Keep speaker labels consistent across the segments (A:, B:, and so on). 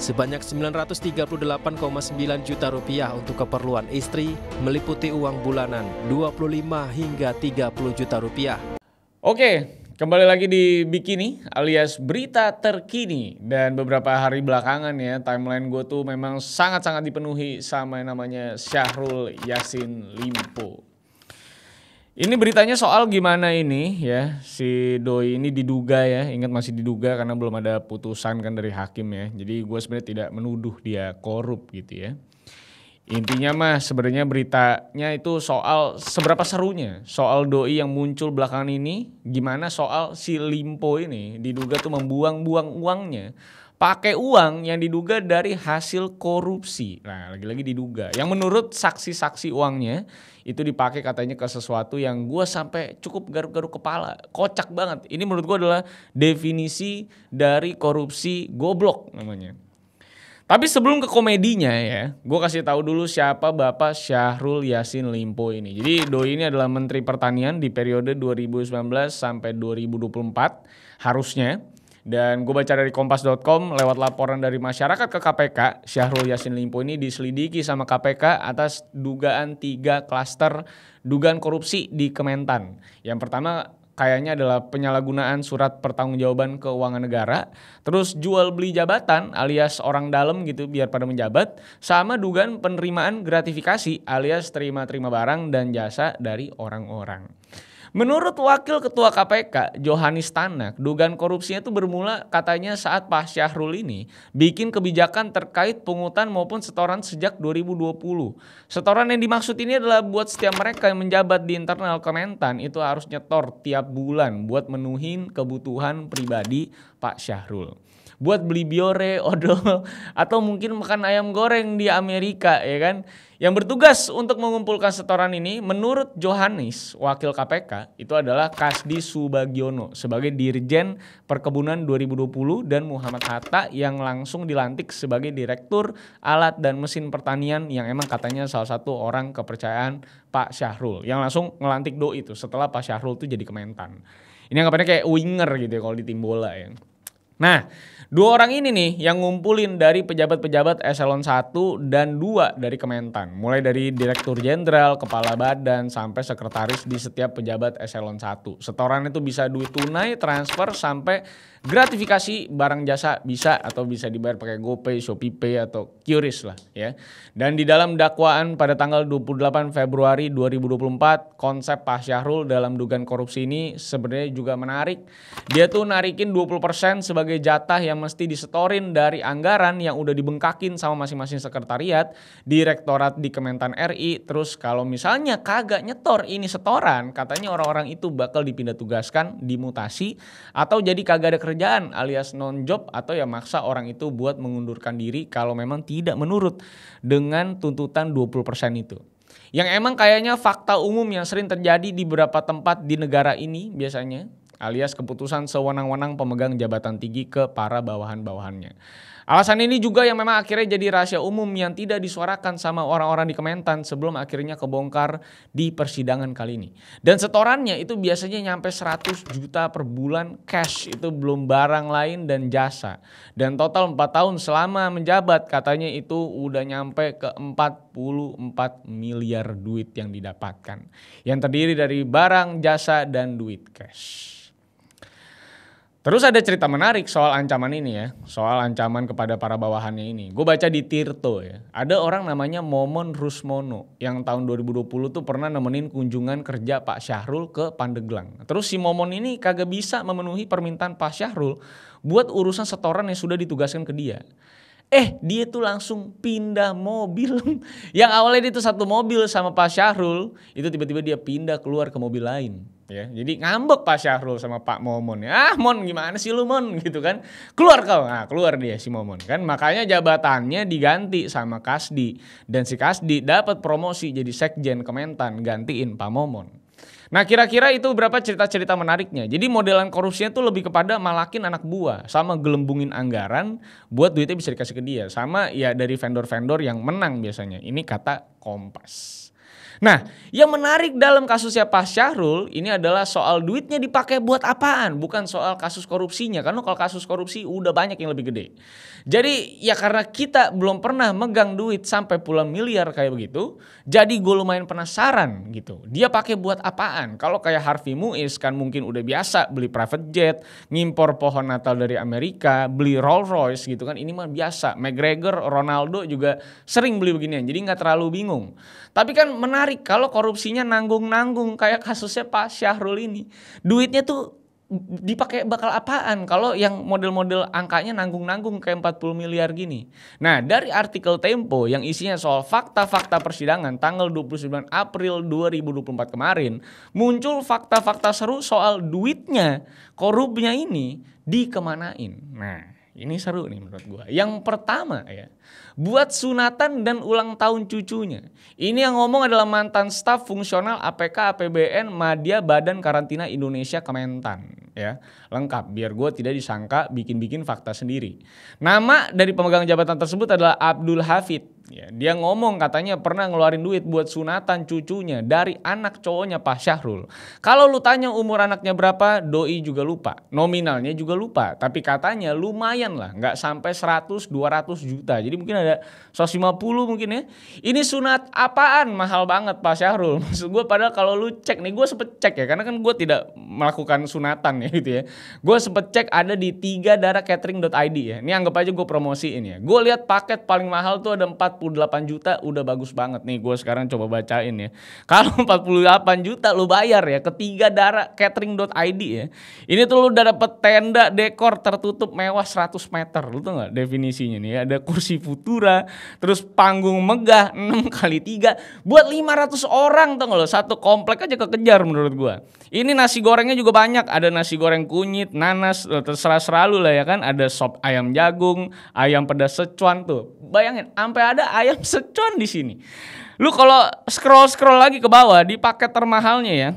A: sebanyak 938,9 juta rupiah untuk keperluan istri, meliputi uang bulanan 25 hingga 30 juta rupiah.
B: Oke, kembali lagi di Bikini alias berita terkini. Dan beberapa hari belakangan ya, timeline gue tuh memang sangat-sangat dipenuhi sama yang namanya Syahrul Yassin Limpo. Ini beritanya soal gimana ini ya, si doi ini diduga ya, ingat masih diduga karena belum ada putusan kan dari hakim ya. Jadi gue sebenarnya tidak menuduh dia korup gitu ya. Intinya mah sebenarnya beritanya itu soal seberapa serunya soal doi yang muncul belakangan ini, gimana soal si Limpo ini diduga tuh membuang-buang uangnya pakai uang yang diduga dari hasil korupsi. Nah, lagi-lagi diduga. Yang menurut saksi-saksi uangnya itu dipakai katanya ke sesuatu yang gue sampai cukup garuk-garuk kepala. Kocak banget. Ini menurut gue adalah definisi dari korupsi goblok namanya. Tapi sebelum ke komedinya ya, gue kasih tahu dulu siapa Bapak Syahrul Yassin Limpo ini. Jadi doi ini adalah Menteri Pertanian di periode 2019 sampai 2024 harusnya. Dan gue baca dari kompas.com lewat laporan dari masyarakat ke KPK, Syahrul Yassin Limpo ini diselidiki sama KPK atas dugaan 3 klaster dugaan korupsi di Kementan. Yang pertama kayaknya adalah penyalahgunaan surat pertanggungjawaban keuangan negara, terus jual beli jabatan alias orang dalam gitu biar pada menjabat, sama dugaan penerimaan gratifikasi alias terima-terima barang dan jasa dari orang-orang. Menurut Wakil Ketua KPK, Johanis Tanak, dugaan korupsinya itu bermula katanya saat Pak Syahrul ini bikin kebijakan terkait pungutan maupun setoran sejak 2020. Setoran yang dimaksud ini adalah buat setiap mereka yang menjabat di internal Kementan itu harus nyetor tiap bulan buat menuhin kebutuhan pribadi Pak Syahrul. Buat beli biore, odol, atau mungkin makan ayam goreng di Amerika ya kan. Yang bertugas untuk mengumpulkan setoran ini menurut Johanis, Wakil KPK, itu adalah Kasdi Subagiono sebagai Dirjen Perkebunan 2020 dan Muhammad Hatta yang langsung dilantik sebagai Direktur Alat dan Mesin Pertanian yang emang katanya salah satu orang kepercayaan Pak Syahrul. Yang langsung ngelantik doi itu setelah Pak Syahrul itu jadi Kementan. Ini anggapannya kayak winger gitu ya kalau di tim bola ya. Nah, 2 orang ini nih yang ngumpulin dari pejabat-pejabat eselon 1 dan 2 dari Kementan. Mulai dari Direktur Jenderal, Kepala Badan, sampai Sekretaris di setiap pejabat eselon 1. Setoran itu bisa duit tunai, transfer, sampai gratifikasi barang jasa bisa atau bisa dibayar pakai GoPay, ShopeePay, atau QRIS lah ya. Dan di dalam dakwaan pada tanggal 28 Februari 2024, konsep Pak Syahrul dalam dugaan korupsi ini sebenarnya juga menarik. Dia tuh narikin 20% sebagai jatah yang mesti disetorin dari anggaran yang udah dibengkakin sama masing-masing sekretariat, direktorat di Kementan RI. Terus kalau misalnya kagak nyetor ini setoran, katanya orang-orang itu bakal dipindah tugaskan, dimutasi, atau jadi kagak ada kerjaan alias non-job, atau ya maksa orang itu buat mengundurkan diri kalau memang tidak menurut dengan tuntutan 20% itu. Yang emang kayaknya fakta umum yang sering terjadi di beberapa tempat di negara ini biasanya, alias keputusan sewenang-wenang pemegang jabatan tinggi ke para bawahan-bawahannya. Alasan ini juga yang memang akhirnya jadi rahasia umum yang tidak disuarakan sama orang-orang di Kementan sebelum akhirnya kebongkar di persidangan kali ini. Dan setorannya itu biasanya nyampe 100 juta per bulan cash, itu belum barang lain dan jasa. Dan total 4 tahun selama menjabat katanya itu udah nyampe ke 44 miliar duit yang didapatkan. Yang terdiri dari barang, jasa, dan duit cash. Terus ada cerita menarik soal ancaman ini ya, soal ancaman kepada para bawahannya ini. Gue baca di Tirto ya, ada orang namanya Momon Rusmono yang tahun 2020 tuh pernah nemenin kunjungan kerja Pak Syahrul ke Pandeglang. Terus si Momon ini kagak bisa memenuhi permintaan Pak Syahrul buat urusan setoran yang sudah ditugaskan ke dia. Dia tuh langsung pindah mobil. Yang awalnya dia tuh satu mobil sama Pak Syahrul, itu tiba-tiba dia pindah keluar ke mobil lain. Ya, jadi ngambek Pak Syahrul sama Pak Momon. Mon gimana sih lu Mon gitu kan? Keluar kau. Nah, keluar dia si Momon kan. Makanya jabatannya diganti sama Kasdi dan si Kasdi dapat promosi jadi Sekjen Kementan gantiin Pak Momon. Nah, kira-kira itu berapa cerita-cerita menariknya. Jadi modelan korupsinya tuh lebih kepada malakin anak buah sama gelembungin anggaran buat duitnya bisa dikasih ke dia. Sama ya dari vendor-vendor yang menang biasanya. Ini kata Kompas. Nah, yang menarik dalam kasusnya Pak Syahrul ini adalah soal duitnya dipakai buat apaan, bukan soal kasus korupsinya. Karena kalau kasus korupsi udah banyak yang lebih gede. Jadi ya karena kita belum pernah megang duit sampai puluhan miliar kayak begitu, jadi gue lumayan penasaran gitu. Dia pakai buat apaan? Kalau kayak Harvey Muiz kan mungkin udah biasa beli private jet, ngimpor pohon Natal dari Amerika, beli Rolls Royce gitu kan. Ini mah biasa. McGregor, Ronaldo juga sering beli beginian. Jadi nggak terlalu bingung. Tapi kan menarik kalau korupsinya nanggung-nanggung kayak kasusnya Pak Syahrul ini. Duitnya tuh dipakai bakal apaan kalau yang model-model angkanya nanggung-nanggung kayak 40 miliar gini. Nah, dari artikel Tempo yang isinya soal fakta-fakta persidangan tanggal 29 April 2024 kemarin, muncul fakta-fakta seru soal duitnya, korupnya ini dikemanain. Nah, ini seru nih menurut gua. Yang pertama ya, buat sunatan dan ulang tahun cucunya. Ini yang ngomong adalah mantan staf fungsional APK APBN Madya Badan Karantina Indonesia Kementan ya. Lengkap biar gue tidak disangka bikin-bikin fakta sendiri. Nama dari pemegang jabatan tersebut adalah Abdul Hafid. Ya, dia ngomong katanya pernah ngeluarin duit buat sunatan cucunya dari anak cowoknya Pak Syahrul. Kalau lu tanya umur anaknya berapa, doi juga lupa. Nominalnya juga lupa. Tapi katanya lumayan lah, nggak sampai 100-200 juta. Jadi mungkin ada 150 mungkin ya. Ini sunat apaan? Mahal banget Pak Syahrul. Maksud gue padahal kalau lu cek nih, gue sempet cek ya. Karena kan gue tidak melakukan sunatan ya gitu ya. Gue sempet cek ada di 3daracatering.id ya. Ini anggap aja gue promosiin ya. Gue lihat paket paling mahal tuh ada 48 juta, udah bagus banget nih. Gue sekarang coba bacain ya. Kalau 48 juta lu bayar ya ke 3daracatering.id ya. Ini tuh lu udah dapet tenda dekor tertutup mewah 100 meter. Lu tau gak definisinya nih ya. Ada kursi Futura, terus panggung megah 6x3 buat 500 orang tuh lo. Satu komplek aja kekejar menurut gue. Ini nasi gorengnya juga banyak. Ada nasi goreng kunyit, nanas, terserah lu lah ya kan. Ada sop ayam jagung, ayam pedas Szechuan tuh. Bayangin, sampai ada ayam Szechuan di sini. Lu kalau scroll lagi ke bawah di paket termahalnya ya.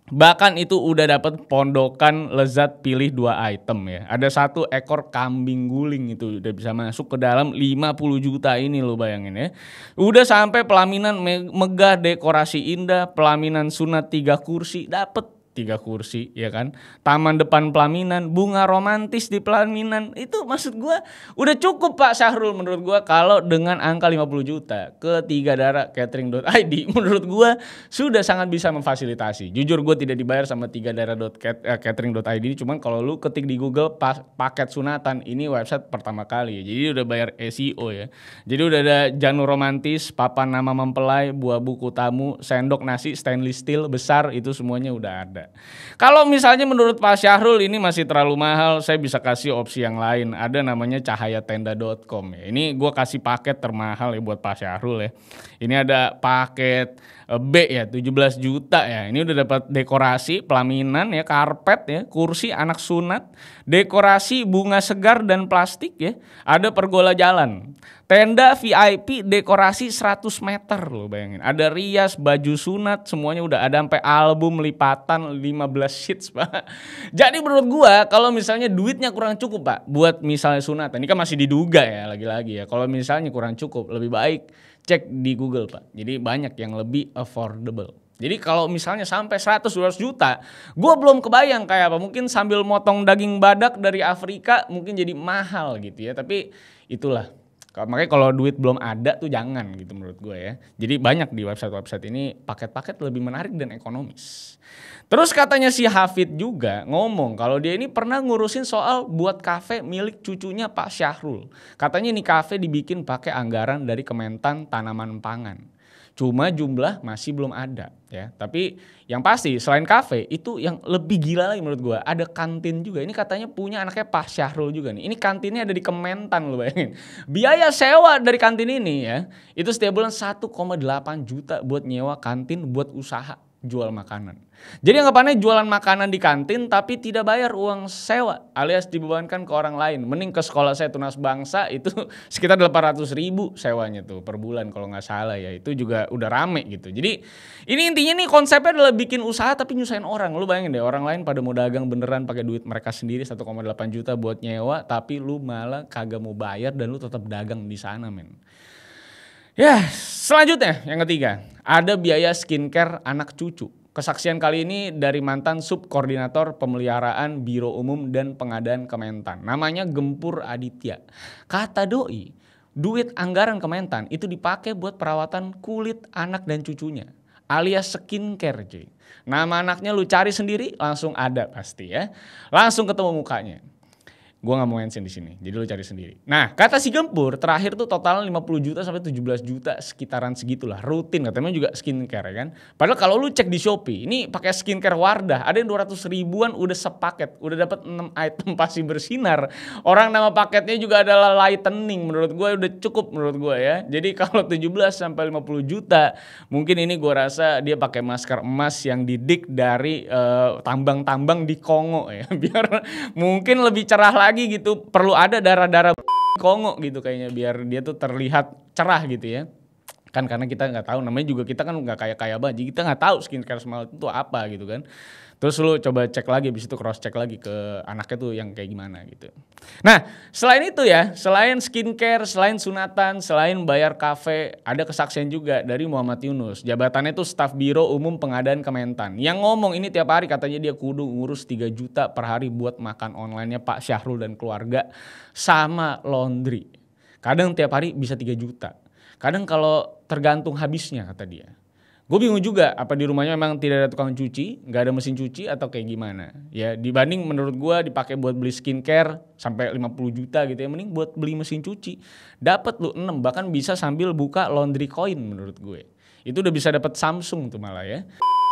B: Bahkan itu udah dapat pondokan lezat pilih 2 item ya. Ada 1 ekor kambing guling itu udah bisa masuk ke dalam 50 juta ini lo bayangin ya. Udah sampai pelaminan megah, dekorasi indah, pelaminan sunat 3 kursi dapat 3 kursi ya kan. Taman depan pelaminan, bunga romantis di pelaminan. Itu maksud gue udah cukup Pak Syahrul menurut gue kalau dengan angka 50 juta ke 3daracatering.id menurut gue sudah sangat bisa memfasilitasi. Jujur gue tidak dibayar sama 3daracatering.id ini, cuman kalau lu ketik di Google paket sunatan, ini website pertama kali ya. Jadi udah bayar SEO ya. Jadi udah ada janur romantis, papan nama mempelai, buah buku tamu, sendok nasi stainless steel besar, itu semuanya udah ada. Kalau misalnya menurut Pak Syahrul ini masih terlalu mahal, saya bisa kasih opsi yang lain. Ada namanya cahayatenda.com ya. Ini gue kasih paket termahal ya buat Pak Syahrul ya. Ini ada paket B ya 17 juta ya. Ini udah dapat dekorasi pelaminan ya, karpet ya, kursi anak sunat, dekorasi bunga segar dan plastik ya. Ada pergola jalan. Tenda VIP dekorasi 100 meter loh bayangin. Ada rias, baju sunat, semuanya udah ada sampai album lipatan 15 sheets Pak. Jadi menurut gua kalau misalnya duitnya kurang cukup Pak buat misalnya sunatan, ini kan masih diduga ya lagi-lagi ya. Kalau misalnya kurang cukup lebih baik cek di Google Pak. Jadi banyak yang lebih affordable. Jadi kalau misalnya sampai 100-200 juta, gue belum kebayang kayak apa. Mungkin sambil motong daging badak dari Afrika mungkin jadi mahal gitu ya. Tapi itulah. Makanya kalau duit belum ada tuh jangan gitu menurut gue ya. Jadi banyak di website-website ini paket-paket lebih menarik dan ekonomis. Terus katanya si Hafid juga ngomong kalau dia ini pernah ngurusin soal buat kafe milik cucunya Pak Syahrul. Katanya ini kafe dibikin pakai anggaran dari Kementan Tanaman Pangan. Cuma jumlah masih belum ada ya. Tapi yang pasti selain kafe itu yang lebih gila lagi menurut gue ada kantin juga. Ini katanya punya anaknya Pak Syahrul juga nih. Ini kantinnya ada di Kementan lo bayangin. Biaya sewa dari kantin ini ya itu setiap bulan 1,8 juta buat nyewa kantin buat usaha jual makanan. Jadi anggapannya jualan makanan di kantin tapi tidak bayar uang sewa alias dibebankan ke orang lain. Mending ke sekolah saya Tunas Bangsa itu sekitar 800.000 sewanya tuh per bulan kalau nggak salah ya. Itu juga udah rame gitu. Jadi ini intinya nih konsepnya adalah bikin usaha tapi nyusahin orang. Lu bayangin deh orang lain pada mau dagang beneran pakai duit mereka sendiri 1,8 juta buat nyewa tapi lu malah kagak mau bayar dan lu tetap dagang di sana men. Ya, selanjutnya yang ketiga, ada biaya skincare anak cucu. Kesaksian kali ini dari mantan Subkoordinator Pemeliharaan Biro Umum dan Pengadaan Kementan. Namanya Gempur Aditya. Kata doi, duit anggaran Kementan itu dipakai buat perawatan kulit anak dan cucunya. Alias skincare cuy. Nama anaknya lu cari sendiri langsung ada pasti ya. Langsung ketemu mukanya. Gue gak mau mention di sini, jadi lu cari sendiri. Nah, kata si Gempur, terakhir tuh total 50 juta sampai 17 juta sekitaran segitulah, rutin katanya juga skincare ya kan. Padahal kalau lu cek di Shopee, ini pakai skincare Wardah, ada yang 200 ribuan udah sepaket, udah dapat 6 item pasti bersinar. Orang nama paketnya juga adalah lightening, menurut gue udah cukup menurut gue ya. Jadi kalau 17 sampai 50 juta, mungkin ini gue rasa dia pakai masker emas yang didik dari tambang-tambang di Kongo ya, biar mungkin lebih cerah lagi gitu, perlu ada darah-darah Kongo gitu kayaknya biar dia tuh terlihat cerah gitu ya. Kan karena kita nggak tahu, namanya juga kita kan nggak kaya banget, jadi kita nggak tahu skincare smile itu apa gitu kan. Terus lu coba cek lagi, habis itu cross check lagi ke anaknya tuh yang kayak gimana gitu. Nah selain itu ya, selain skincare, selain sunatan, selain bayar kafe, ada kesaksian juga dari Muhammad Yunus. Jabatannya tuh staf Biro Umum Pengadaan Kementan. Yang ngomong ini tiap hari katanya dia kudu ngurus 3 juta per hari buat makan online-nya Pak Syahrul dan keluarga sama laundry. Kadang tiap hari bisa 3 juta. Kadang kalau tergantung habisnya kata dia. Gue bingung juga apa di rumahnya memang tidak ada tukang cuci, nggak ada mesin cuci atau kayak gimana. Ya dibanding menurut gue dipakai buat beli skincare sampai 50 juta gitu ya, mending buat beli mesin cuci. Dapat lu 6, bahkan bisa sambil buka laundry coin menurut gue. Itu udah bisa dapat Samsung tuh malah ya.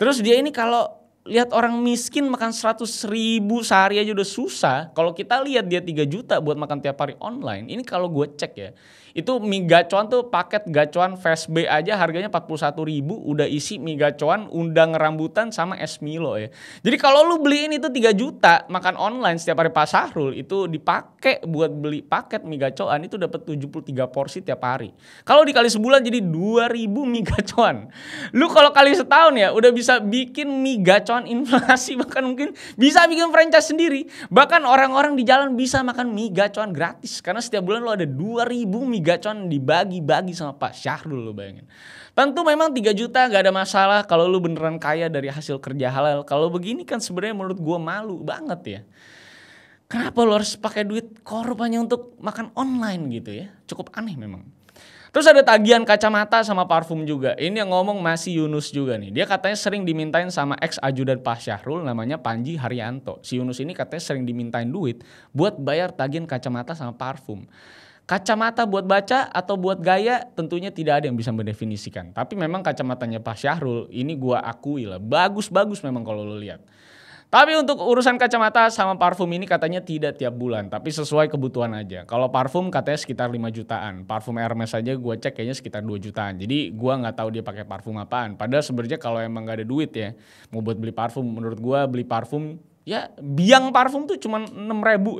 B: Terus dia ini kalau lihat orang miskin makan 100 ribu sehari aja udah susah. Kalau kita lihat dia 3 juta buat makan tiap hari online, ini kalau gue cek ya, itu mie gacoan tuh paket gacoan Fast B aja harganya 41 ribu, udah isi mie gacoan, undang rambutan sama es Milo ya. Jadi kalau lu beliin itu 3 juta makan online setiap hari Pak Syahrul, itu dipakai buat beli paket mie gacoan itu dapat 73 porsi tiap hari. Kalau dikali sebulan jadi 2.000 mie gacoan. Lu kalau kali setahun ya udah bisa bikin mie gacoan inflasi, bahkan mungkin bisa bikin franchise sendiri. Bahkan orang-orang di jalan bisa makan mie gacoan gratis karena setiap bulan lo ada 2.000 mie gacoan dibagi-bagi sama Pak Syahrul, lo bayangin. Tentu memang 3 juta gak ada masalah kalau lu beneran kaya dari hasil kerja halal. Kalau begini kan sebenarnya menurut gua malu banget ya. Kenapa lo harus pakai duit korup hanya untuk makan online gitu ya? Cukup aneh memang. Terus ada tagihan kacamata sama parfum juga. Ini yang ngomong masih Yunus juga nih. Dia katanya sering dimintain sama ex ajudan Pak Syahrul namanya Panji Haryanto. Si Yunus ini katanya sering dimintain duit buat bayar tagihan kacamata sama parfum. Kacamata buat baca atau buat gaya tentunya tidak ada yang bisa mendefinisikan. Tapi memang kacamatanya Pak Syahrul ini gua akui lah. Bagus-bagus memang kalau lo lihat. Tapi untuk urusan kacamata sama parfum ini katanya tidak tiap bulan, tapi sesuai kebutuhan aja. Kalau parfum katanya sekitar 5 jutaan. Parfum Hermes aja gue cek kayaknya sekitar 2 jutaan. Jadi gue nggak tahu dia pakai parfum apaan. Padahal sebenarnya kalau emang nggak ada duit ya, mau buat beli parfum, menurut gue beli parfum ya biang parfum tuh cuma 6.000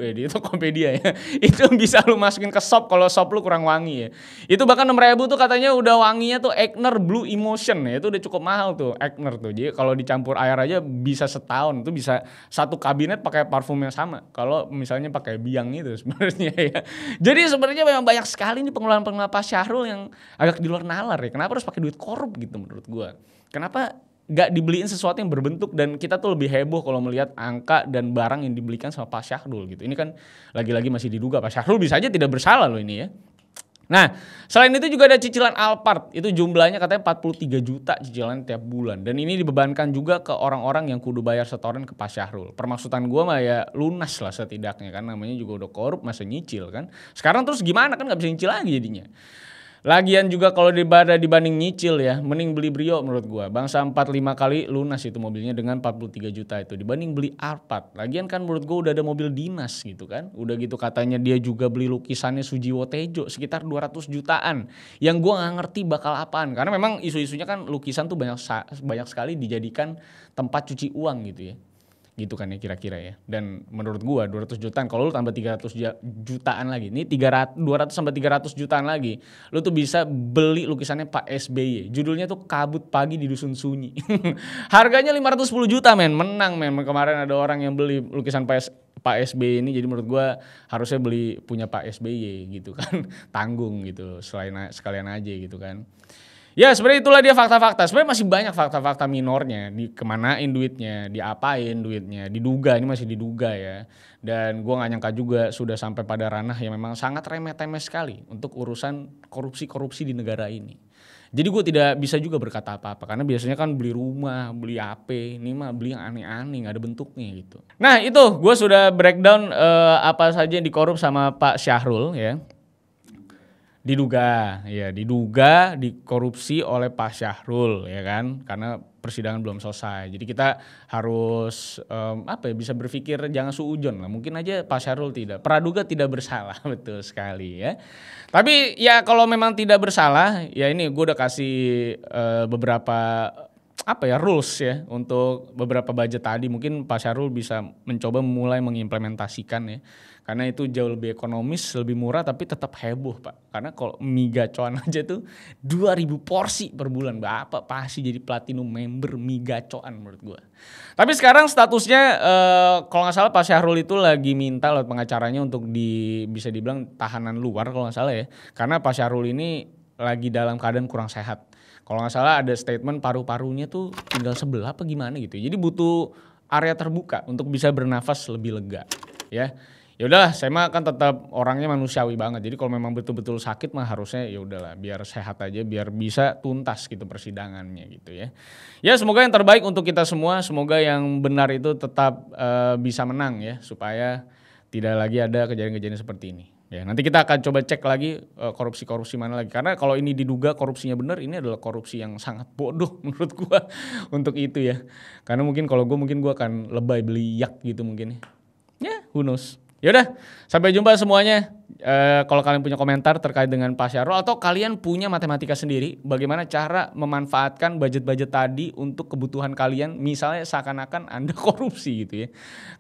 B: ya di Tokopedia ya. Itu bisa lu masukin ke shop kalau shop lu kurang wangi ya. Itu bahkan 6.000 tuh katanya udah wanginya tuh Egner Blue Emotion ya. Itu udah cukup mahal tuh Egner tuh. Jadi kalau dicampur air aja bisa setahun tuh bisa satu kabinet pakai parfum yang sama. Kalau misalnya pakai biang itu sebenarnya ya. Jadi sebenarnya memang banyak sekali nih pengeluaran-pengeluaran Pak Syahrul yang agak di luar nalar ya. Kenapa harus pakai duit korup gitu menurut gua? Kenapa gak dibeliin sesuatu yang berbentuk dan kita tuh lebih heboh kalau melihat angka dan barang yang dibelikan sama Pak Syahrul gitu. Ini kan lagi-lagi masih diduga Pak Syahrul bisa aja tidak bersalah loh ini ya. Nah, selain itu juga ada cicilan Alphard. Itu jumlahnya katanya 43 juta cicilan tiap bulan. Dan ini dibebankan juga ke orang-orang yang kudu bayar setoran ke Pak Syahrul. Permaksudan gue mah ya lunas lah setidaknya kan. Namanya juga udah korup masa nyicil kan. Sekarang terus gimana kan gak bisa nyicil lagi jadinya. Lagian juga kalau dibanding nyicil ya, mending beli Brio menurut gua. Bangsa 4-5 kali lunas itu mobilnya dengan 43 juta itu. Dibanding beli Alphard. Lagian kan menurut gua udah ada mobil dinas gitu kan. Udah gitu katanya dia juga beli lukisannya Sujiwo Tejo sekitar 200 jutaan. Yang gua gak ngerti bakal apaan. Karena memang isu-isunya kan lukisan tuh banyak sekali dijadikan tempat cuci uang gitu ya. Gitu kan ya kira-kira ya. Dan menurut gua 200 jutaan kalau lu tambah 300 jutaan lagi. Ini 200 sampai 300 jutaan lagi. Lu tuh bisa beli lukisannya Pak SBY. Judulnya tuh Kabut Pagi di Dusun Sunyi. Harganya 510 juta men. Menang men. Kemarin ada orang yang beli lukisan Pak SBY ini. Jadi menurut gua harusnya punya Pak SBY gitu kan. Tanggung gitu. Sekalian aja gitu kan. Ya sebenarnya itulah dia fakta-fakta. Sebenarnya masih banyak fakta-fakta minornya. Kemanain duitnya, diapain duitnya, diduga, ini masih diduga ya. Dan gue gak nyangka juga sudah sampai pada ranah yang memang sangat remeh-temeh sekali untuk urusan korupsi-korupsi di negara ini. Jadi gue tidak bisa juga berkata apa-apa karena biasanya kan beli rumah, beli HP, ini mah beli yang aneh-aneh, gak ada bentuknya gitu. Nah itu gue sudah breakdown apa saja yang dikorup sama Pak Syahrul ya. Diduga dikorupsi oleh Pak Syahrul ya kan, karena persidangan belum selesai. Jadi kita harus bisa berpikir jangan suujon lah. Mungkin aja Pak Syahrul praduga tidak bersalah, betul sekali ya. Tapi ya kalau memang tidak bersalah, ya ini gue udah kasih beberapa rules ya untuk beberapa budget tadi. Mungkin Pak Syahrul bisa mencoba mulai mengimplementasikan ya. Karena itu jauh lebih ekonomis, lebih murah tapi tetap heboh Pak. Karena kalau mie gacoan aja tuh 2.000 porsi per bulan. Bapak pasti jadi platinum member mie gacoan menurut gue. Tapi sekarang statusnya kalau gak salah Pak Syahrul itu lagi minta lewat pengacaranya untuk bisa dibilang tahanan luar kalau gak salah ya. Karena Pak Syahrul ini lagi dalam keadaan kurang sehat. Kalau gak salah ada statement paru-parunya tuh tinggal sebelah apa gimana gitu. Jadi butuh area terbuka untuk bisa bernafas lebih lega ya. Ya udahlah, saya mah kan tetap orangnya manusiawi banget. Jadi kalau memang betul-betul sakit mah harusnya ya udahlah biar sehat aja, biar bisa tuntas gitu persidangannya gitu ya. Ya semoga yang terbaik untuk kita semua, semoga yang benar itu tetap bisa menang ya, supaya tidak lagi ada kejadian-kejadian seperti ini. Ya, nanti kita akan coba cek lagi korupsi-korupsi mana lagi. Karena kalau ini diduga korupsinya benar, ini adalah korupsi yang sangat bodoh menurut gua untuk itu ya. Karena mungkin kalau gua akan lebay beli yak gitu mungkin ya. Ya, who knows. Yaudah, sampai jumpa semuanya. Kalau kalian punya komentar terkait dengan Pak Syahrul atau kalian punya matematika sendiri, bagaimana cara memanfaatkan budget-budget tadi untuk kebutuhan kalian, misalnya seakan-akan Anda korupsi gitu ya.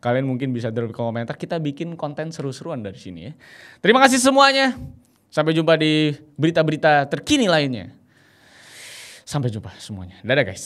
B: Kalian mungkin bisa drop komentar, kita bikin konten seru-seruan dari sini ya. Terima kasih semuanya. Sampai jumpa di berita-berita terkini lainnya. Sampai jumpa semuanya. Dadah guys.